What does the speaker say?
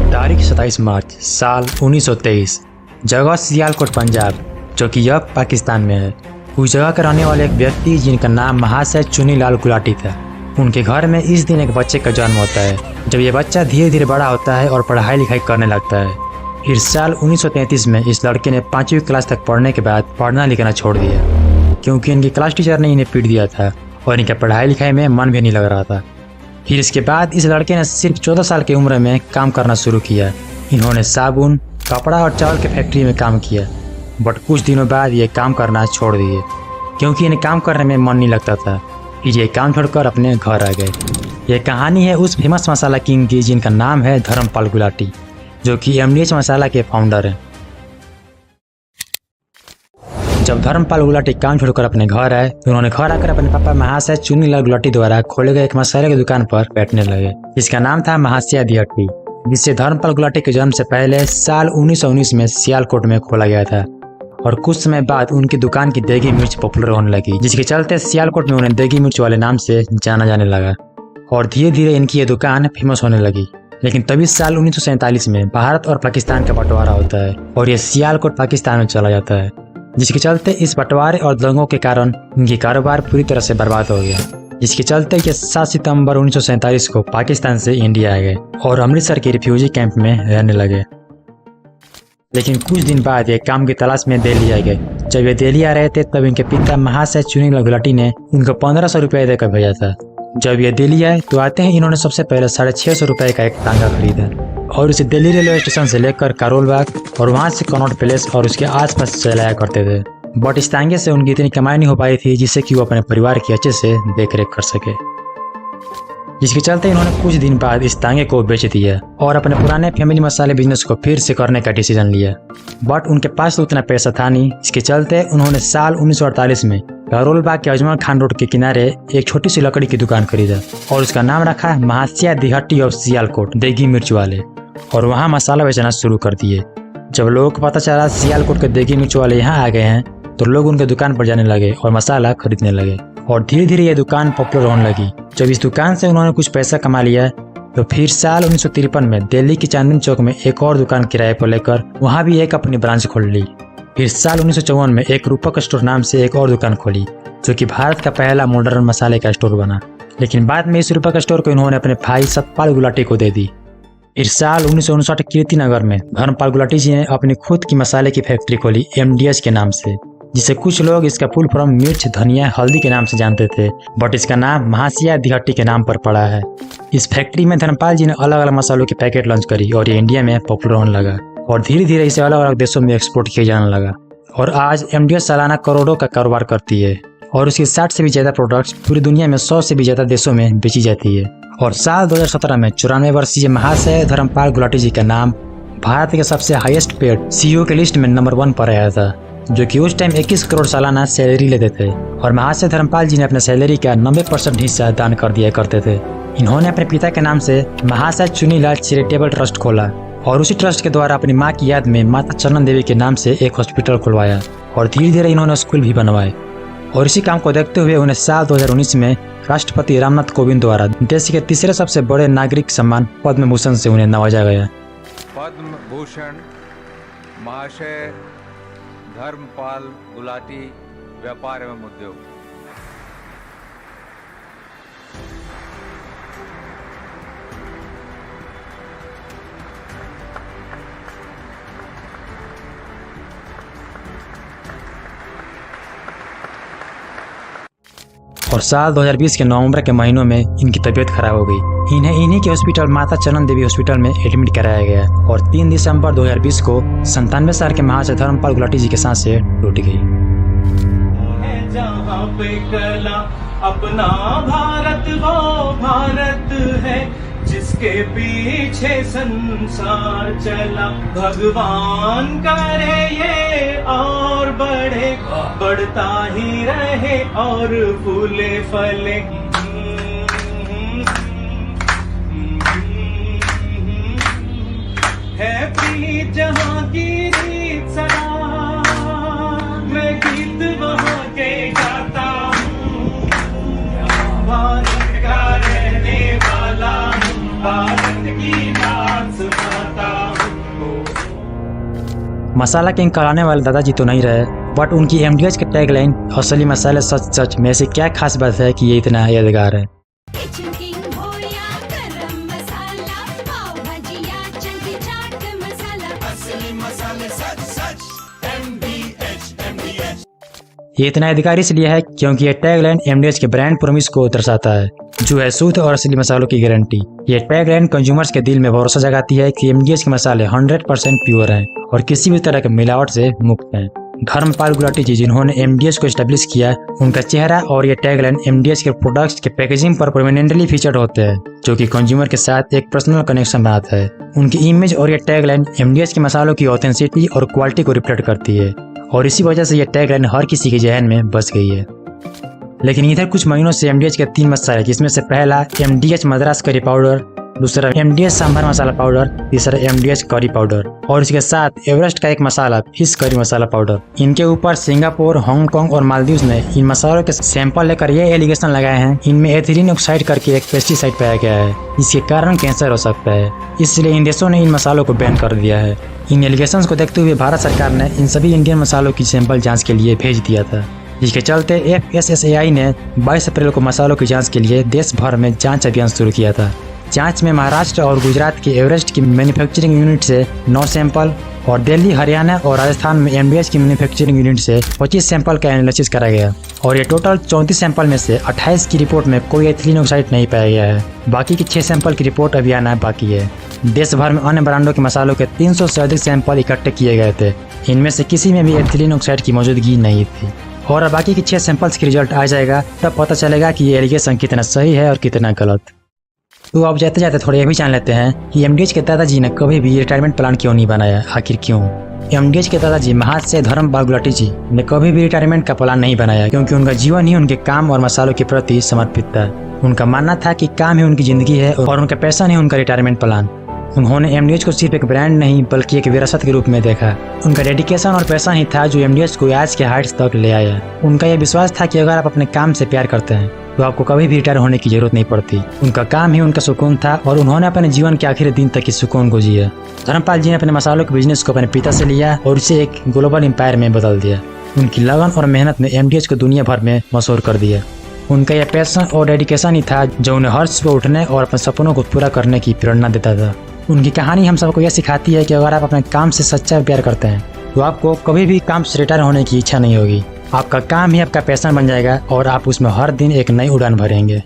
तारीख 27 मार्च साल 1923, जगह सियालकोट पंजाब, जो कि अब पाकिस्तान में है। उस जगह के रहने वाले एक व्यक्ति जिनका नाम महाशय चुनीलाल गुलाटी था, उनके घर में इस दिन एक बच्चे का जन्म होता है। जब ये बच्चा धीरे धीरे बड़ा होता है और पढ़ाई लिखाई करने लगता है। फिर साल 1933 में इस लड़के ने 5वीं क्लास तक पढ़ने के बाद पढ़ना लिखना छोड़ दिया, क्योंकि इनकी क्लास टीचर ने इन्हें पीट दिया था और इनके पढ़ाई लिखाई में मन भी नहीं लग रहा था। फिर इसके बाद इस लड़के ने सिर्फ 14 साल की उम्र में काम करना शुरू किया। इन्होंने साबुन, कपड़ा और चावल की फैक्ट्री में काम किया, बट कुछ दिनों बाद ये काम करना छोड़ दिए, क्योंकि इन्हें काम करने में मन नहीं लगता था। फिर ये काम छोड़कर अपने घर आ गए। ये कहानी है उस फेमस मसाला किंग की, जिनका नाम है धर्मपाल गुलाटी, जो कि MDH मसाला के फाउंडर हैं। जब धर्मपाल गुलाटी काम छोड़कर अपने घर आए तो उन्होंने घर आकर अपने पापा महाशय चुनीलाल गुलाटी द्वारा खोले गए एक मसाले की दुकान पर बैठने लगे, जिसका नाम था महाशय दी हट्टी, जिसे धर्मपाल गुलाटी के जन्म से पहले साल 1919 में सियालकोट में खोला गया था। और कुछ समय बाद उनकी दुकान की देगी मिर्च पॉपुलर होने लगी, जिसके चलते सियालकोट में उन्हें देगी मिर्च वाले नाम से जाना जाने लगा और धीरे धीरे इनकी ये दुकान फेमस होने लगी। लेकिन तभी साल 1947 में भारत और पाकिस्तान का बंटवारा होता है और ये सियालकोट पाकिस्तान में चला जाता है, जिसके चलते इस बंटवारे और दंगों के कारण इनकी कारोबार पूरी तरह से बर्बाद हो गया। जिसके चलते ये 7 सितंबर 1947 को पाकिस्तान से इंडिया आ गए और अमृतसर के रिफ्यूजी कैंप में रहने लगे। लेकिन कुछ दिन बाद ये काम की तलाश में दिल्ली आ गए। जब ये दिल्ली आ रहे थे तब इनके पिता महाशय चुनीलाल गुलाटी ने उनको 1500 रुपये देकर भेजा था। जब ये दिल्ली आए तो आते ही इन्होंने सबसे पहले 650 रुपये का एक तांगा खरीदा और उसे दिल्ली रेलवे स्टेशन से लेकर करोल बाग और वहां से कनॉट पैलेस और उसके आसपास चलाया करते थे। बट इस तांगे से उनकी इतनी कमाई नहीं हो पाई थी जिससे कि वो अपने परिवार की अच्छे से देखरेख कर सके, जिसके चलते इन्होंने कुछ दिन बाद इस तांगे को बेच दिया और अपने पुराने फैमिली मसाले बिजनेस को फिर से करने का डिसीजन लिया। बट उनके पास तो उतना पैसा था नहीं, इसके चलते उन्होंने साल 1948 में करोल बाग के अजमल खान रोड के किनारे एक छोटी सी लकड़ी की दुकान खरीदा और उसका नाम रखा महाशय दी हट्टी ऑफ सियालकोट देगी मिर्च वाले, और वहाँ मसाला बेचना शुरू कर दिए। जब लोगों को पता चला सियालकोट के देगी मिर्च वाले यहाँ आ गए हैं तो लोग उनके दुकान पर जाने लगे और मसाला खरीदने लगे और धीरे धीरे ये दुकान पॉपुलर होने लगी। जब इस दुकान से उन्होंने कुछ पैसा कमा लिया तो फिर साल 1953 में दिल्ली की चांदनी चौक में एक और दुकान किराए पर लेकर वहाँ भी एक अपनी ब्रांच खोल ली। फिर साल 1954 में एक रूपक स्टोर नाम से एक और दुकान खोली, जो कि भारत का पहला मॉडर्न मसाले का स्टोर बना। लेकिन बाद में इस रूपक स्टोर को इन्होंने अपने भाई सतपाल गुलाटी को दे दी। फिर साल 1959 कीर्तिनगर में धर्मपाल गुलाटी जी ने अपनी खुद की मसाले की फैक्ट्री खोली MDH के नाम से, जिसे कुछ लोग इसका फुल फॉर्म मिर्च, धनिया, हल्दी के नाम से जानते थे, बट इसका नाम महाशय दी हट्टी के नाम पर पड़ा है। इस फैक्ट्री में धर्मपाल जी ने अलग अलग मसालों की पैकेट लॉन्च करी और ये इंडिया में पॉपुलर होने लगा और धीरे धीरे इसे अलग अलग देशों में एक्सपोर्ट किया जाने लगा। और आज MDH सालाना करोड़ों का कारोबार करती है और उसकी 60 से भी ज्यादा प्रोडक्ट्स पूरी दुनिया में 100 से भी ज्यादा देशों में बेची जाती है। और साल 2017 में 94 वर्षीय महाशय धर्मपाल गुलाटी जी का नाम भारत के सबसे हाईएस्ट पेड CEO के लिस्ट में नंबर 1 पर आया था, जो कि उस टाइम 21 करोड़ सालाना सैलरी लेते थे। और महाशय धर्मपाल जी ने अपने सैलरी का 90% हिस्सा दान कर दिया करते थे। इन्होंने अपने पिता के नाम से महाशय चुनीलाल चैरिटेबल ट्रस्ट खोला और उसी ट्रस्ट के द्वारा अपनी माँ की याद में माता चंदन देवी के नाम से एक हॉस्पिटल खुलवाया और धीरे धीरे इन्होंने स्कूल भी बनवाए। और इसी काम को देखते हुए उन्हें साल 2019 में राष्ट्रपति रामनाथ कोविंद द्वारा देश के तीसरे सबसे बड़े नागरिक सम्मान पद्म भूषण से उन्हें नवाजा गया। पद्म भूषण महाशय धर्मपाल गुलाटी, व्यापार एवं उद्योग। और साल 2020 के नवंबर के महीनों में इनकी तबीयत खराब हो गई। इन्हें इन्हीं के हॉस्पिटल माता चंदन देवी हॉस्पिटल में एडमिट कराया गया और 3 दिसंबर 2020 को 97 साल के महाशय धर्मपाल गुलाटी जी के सांसें टूट गई। जहाँ पे कला अपना भारत वो भारत है, जिसके पीछे संसार चला। भगवान करे ये और बढ़े, बढ़ता ही रहे और फूले फले। है प्रीत जहाँ की रीत सदा, मैं गीत वहाँ के गाता हूँ। भारत का रहने वाला हूँ, भारत की बात सुनाता मसाला किंग कहलाने वाले दादाजी तो नहीं रहे, बट उनकी एमडीएच के टैगलाइन असली मसाले सच सच में ऐसी क्या खास बात है कि ये इतना यादगार है। ये इतना यादगार इसलिए है क्योंकि ये टैगलाइन एमडीएच के ब्रांड प्रॉमिस को दर्शाता है, जो है शुद्ध और असली मसालों की गारंटी। ये टैगलाइन कंज्यूमर्स के दिल में भरोसा जगाती है कि एमडीएच के मसाले 100% प्योर हैं और किसी भी तरह के मिलावट से मुक्त हैं। धर्मपाल गुलाटी जी जिन्होंने एमडीएच को एस्टेब्लिश किया, उनका चेहरा और ये टैगलाइन एमडीएच के प्रोडक्ट्स के पैकेजिंग पर परमानेंटली फीचर्ड होते हैं, जो कि कंज्यूमर के साथ एक पर्सनल कनेक्शन बनाता है। उनकी इमेज और ये टैगलाइन एमडीएच के मसालों की ऑथेंटिसिटी और क्वालिटी को रिफ्लेक्ट करती है और इसी वजह से ये टैगलाइन हर किसी के जहन में बस गई है। लेकिन इधर कुछ महीनों से एमडीएच के 3 मसाले, जिसमें से पहला एमडीएच मद्रास करी पाउडर, दूसरा एमडीएच सांभर मसाला पाउडर, तीसरा एमडीएच करी पाउडर और इसके साथ एवरेस्ट का एक मसाला फिश करी मसाला पाउडर। इनके ऊपर सिंगापुर, हांगकांग और मालदीव्स ने इन मसालों के सैंपल लेकर ये एलिगेशन लगाए हैं इनमें एथिलीन ऑक्साइड करके एक पेस्टिसाइड पाया गया है, इसके कारण कैंसर हो सकता है। इसलिए इन देशों ने इन मसालों को बैन कर दिया है। इन एलिगेशंस को देखते हुए भारत सरकार ने इन सभी इंडियन मसालों की सैंपल जांच के लिए भेज दिया था, जिसके चलते FSSAI ने 22 अप्रैल को मसालों की जांच के लिए देश भर में जांच अभियान शुरू किया था। जांच में महाराष्ट्र और गुजरात के एवरेस्ट की मैन्युफैक्चरिंग यूनिट से 9 सैंपल और दिल्ली, हरियाणा और राजस्थान में एमडीएच की मैन्युफैक्चरिंग यूनिट से 25 सैंपल का एनालिसिस करा गया और ये टोटल 34 सैंपल में से 28 की रिपोर्ट में कोई एथिलीन ऑक्साइड नहीं पाया गया है। बाकी की 6 सैंपल की रिपोर्ट अभी आना बाकी है। देश भर में अन्य ब्रांडों के मसालों के 300 से अधिक सैंपल इकट्ठे किए गए थे, इनमें से किसी में भी एथिलीन ऑक्साइड की मौजूदगी नहीं थी और बाकी की 6 सैंपल्स की रिजल्ट आ जाएगा, तब पता चलेगा कि ये एलिगेशन कितना सही है और कितना गलत। तो अब जाते जाते थोड़ा ये भी जान लेते हैं कि एमडीएच के दादाजी ने कभी भी रिटायरमेंट प्लान क्यों नहीं बनाया, आखिर क्यों। एमडीएच के दादाजी महाशय धर्मपाल गुलाटी जी ने कभी भी रिटायरमेंट का प्लान नहीं बनाया, क्योंकि उनका जीवन ही उनके काम और मसालों के प्रति समर्पित था। उनका मानना था कि काम ही उनकी जिंदगी है और उनका पैशन ही उनका रिटायरमेंट प्लान। उन्होंने एमडीएच को सिर्फ एक ब्रांड नहीं बल्कि एक विरासत के रूप में देखा। उनका डेडिकेशन और पैशन ही था जो एमडीएच को आज के हाइट्स तक ले आया। उनका यह विश्वास था कि अगर आप अपने काम से प्यार करते हैं तो आपको कभी भी रिटायर होने की जरूरत नहीं पड़ती। उनका काम ही उनका सुकून था और उन्होंने अपने जीवन के आखिरी दिन तक इस सुकून को जिया। धर्मपाल जी ने अपने मसालों के बिजनेस को अपने पिता से लिया और इसे एक ग्लोबल एम्पायर में बदल दिया। उनकी लगन और मेहनत ने एमडीएच को दुनिया भर में मशहूर कर दिया। उनका यह पैशन और डेडिकेशन ही था जो उन्हें हर सुबह उठने और अपने सपनों को पूरा करने की प्रेरणा देता था। उनकी कहानी हम सबको यह सिखाती है कि अगर आप अपने काम से सच्चा प्यार करते हैं तो आपको कभी भी काम से रिटायर होने की इच्छा नहीं होगी। आपका काम ही आपका पैशन बन जाएगा और आप उसमें हर दिन एक नई उड़ान भरेंगे।